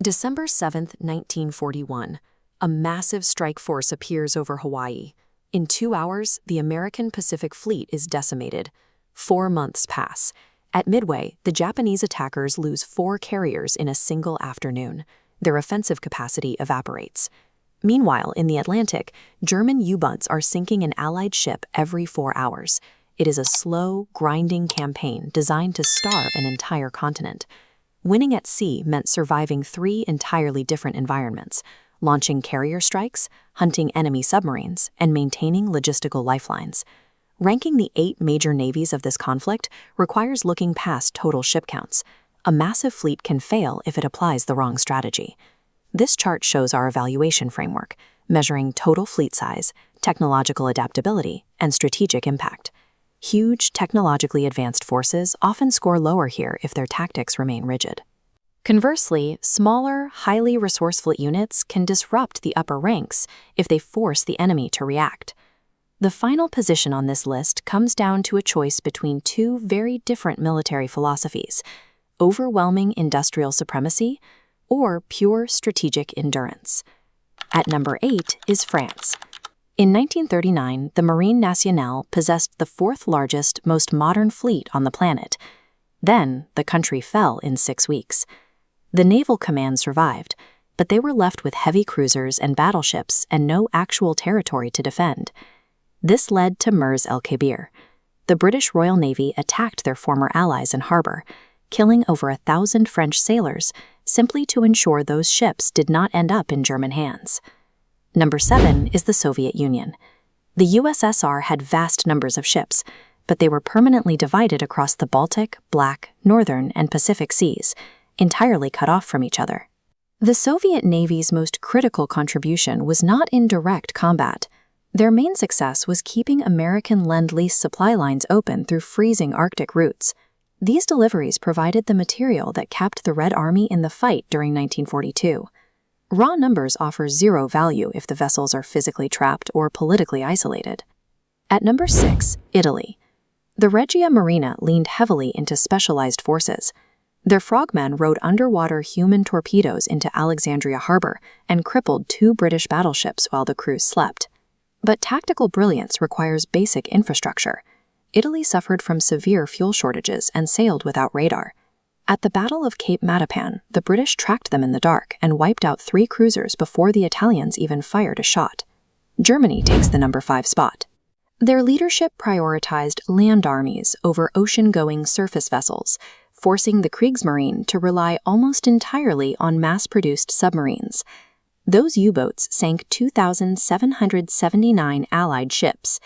December 7, 1941, a massive strike force appears over Hawaii. In 2 hours, the American Pacific Fleet is decimated. 4 months pass. At Midway, the Japanese attackers lose 4 carriers in a single afternoon. Their offensive capacity evaporates. Meanwhile, in the Atlantic, German U-boats are sinking an Allied ship every 4 hours. It is a slow, grinding campaign designed to starve an entire continent. Winning at sea meant surviving 3 entirely different environments: launching carrier strikes, hunting enemy submarines, and maintaining logistical lifelines. Ranking the 8 major navies of this conflict requires looking past total ship counts. A massive fleet can fail if it applies the wrong strategy. This chart shows our evaluation framework, measuring total fleet size, technological adaptability, and strategic impact. Huge, technologically advanced forces often score lower here if their tactics remain rigid. Conversely, smaller, highly resourceful units can disrupt the upper ranks if they force the enemy to react. The final position on this list comes down to a choice between 2 very different military philosophies: overwhelming industrial supremacy or pure strategic endurance. At number 8 is France. In 1939, the Marine Nationale possessed the 4th largest, most modern fleet on the planet. Then, the country fell in 6 weeks. The naval command survived, but they were left with heavy cruisers and battleships and no actual territory to defend. This led to Mers-el-Kébir. The British Royal Navy attacked their former allies in harbor, killing over 1,000 French sailors simply to ensure those ships did not end up in German hands. Number 7 is the Soviet Union. The USSR had vast numbers of ships, but they were permanently divided across the Baltic, Black, Northern, and Pacific Seas, entirely cut off from each other. The Soviet Navy's most critical contribution was not in direct combat. Their main success was keeping American Lend-Lease supply lines open through freezing Arctic routes. These deliveries provided the material that kept the Red Army in the fight during 1942. Raw numbers offer 0 value if the vessels are physically trapped or politically isolated. At number 6, Italy. The Regia Marina leaned heavily into specialized forces. Their frogmen rode underwater human torpedoes into Alexandria harbor and crippled 2 British battleships while the crews slept. But tactical brilliance requires basic infrastructure. Italy suffered from severe fuel shortages and sailed without radar. At the Battle of Cape Matapan, the British tracked them in the dark and wiped out 3 cruisers before the Italians even fired a shot. Germany takes the number 5 spot. Their leadership prioritized land armies over ocean-going surface vessels, forcing the Kriegsmarine to rely almost entirely on mass-produced submarines. Those U-boats sank 2,779 Allied ships.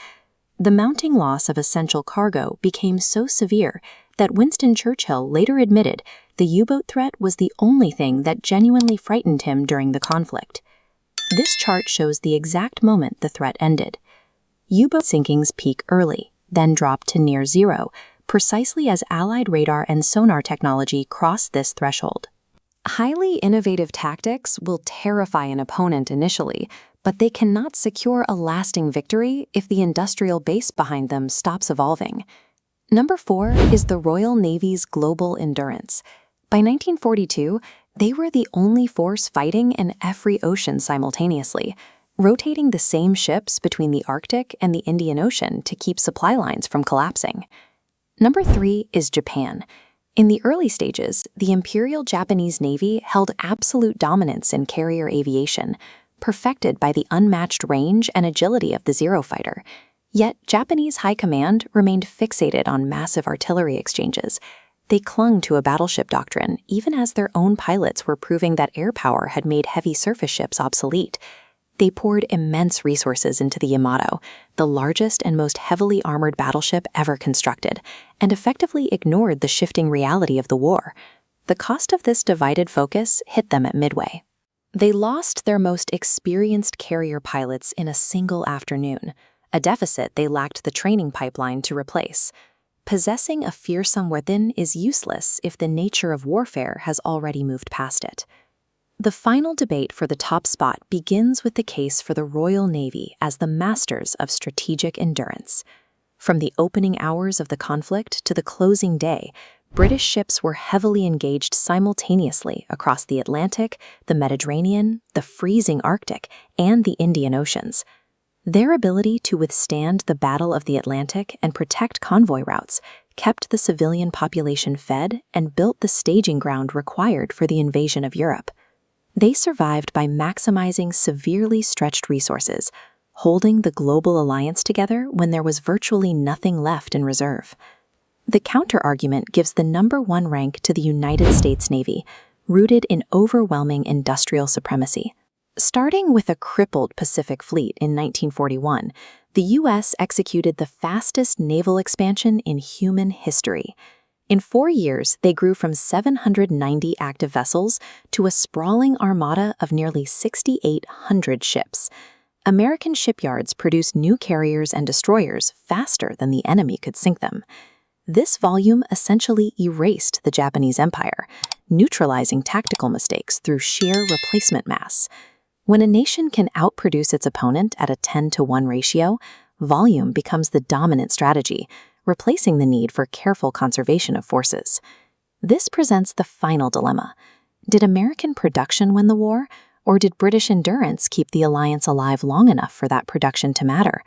The mounting loss of essential cargo became so severe that Winston Churchill later admitted the U-boat threat was the only thing that genuinely frightened him during the conflict. This chart shows the exact moment the threat ended. U-boat sinkings peak early, then drop to near 0, precisely as Allied radar and sonar technology cross this threshold. Highly innovative tactics will terrify an opponent initially, but they cannot secure a lasting victory if the industrial base behind them stops evolving. Number 4 is the Royal Navy's global endurance. By 1942, they were the only force fighting in every ocean simultaneously, rotating the same ships between the Arctic and the Indian Ocean to keep supply lines from collapsing. Number 3 is Japan. In the early stages, the Imperial Japanese Navy held absolute dominance in carrier aviation, perfected by the unmatched range and agility of the Zero fighter. Yet Japanese high command remained fixated on massive artillery exchanges. They clung to a battleship doctrine even as their own pilots were proving that air power had made heavy surface ships obsolete. They poured immense resources into the Yamato, the largest and most heavily armored battleship ever constructed, and effectively ignored the shifting reality of the war. The cost of this divided focus hit them at Midway. They lost their most experienced carrier pilots in a single afternoon, a deficit they lacked the training pipeline to replace. Possessing a fearsome weapon is useless if the nature of warfare has already moved past it. The final debate for the top spot begins with the case for the Royal Navy as the masters of strategic endurance. From the opening hours of the conflict to the closing day, British ships were heavily engaged simultaneously across the Atlantic, the Mediterranean, the freezing Arctic, and the Indian Oceans. Their ability to withstand the Battle of the Atlantic and protect convoy routes kept the civilian population fed and built the staging ground required for the invasion of Europe. They survived by maximizing severely stretched resources, holding the global alliance together when there was virtually nothing left in reserve. The counter-argument gives the #1 rank to the United States Navy, rooted in overwhelming industrial supremacy. Starting with a crippled Pacific Fleet in 1941, the U.S. executed the fastest naval expansion in human history. In 4 years, they grew from 790 active vessels to a sprawling armada of nearly 6,800 ships. American shipyards produced new carriers and destroyers faster than the enemy could sink them. This volume essentially erased the Japanese Empire, neutralizing tactical mistakes through sheer replacement mass. When a nation can outproduce its opponent at a 10-to-1 ratio, volume becomes the dominant strategy, replacing the need for careful conservation of forces. This presents the final dilemma. Did American production win the war, or did British endurance keep the alliance alive long enough for that production to matter?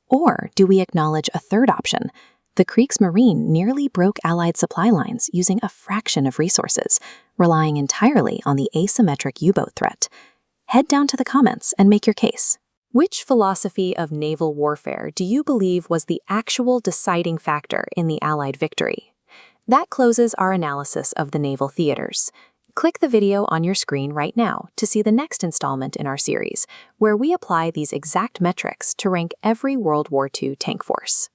Or do we acknowledge a third option? The Kriegsmarine nearly broke Allied supply lines using a fraction of resources, relying entirely on the asymmetric U-boat threat. Head down to the comments and make your case. Which philosophy of naval warfare do you believe was the actual deciding factor in the Allied victory? That closes our analysis of the naval theaters. Click the video on your screen right now to see the next installment in our series, where we apply these exact metrics to rank every World War II tank force.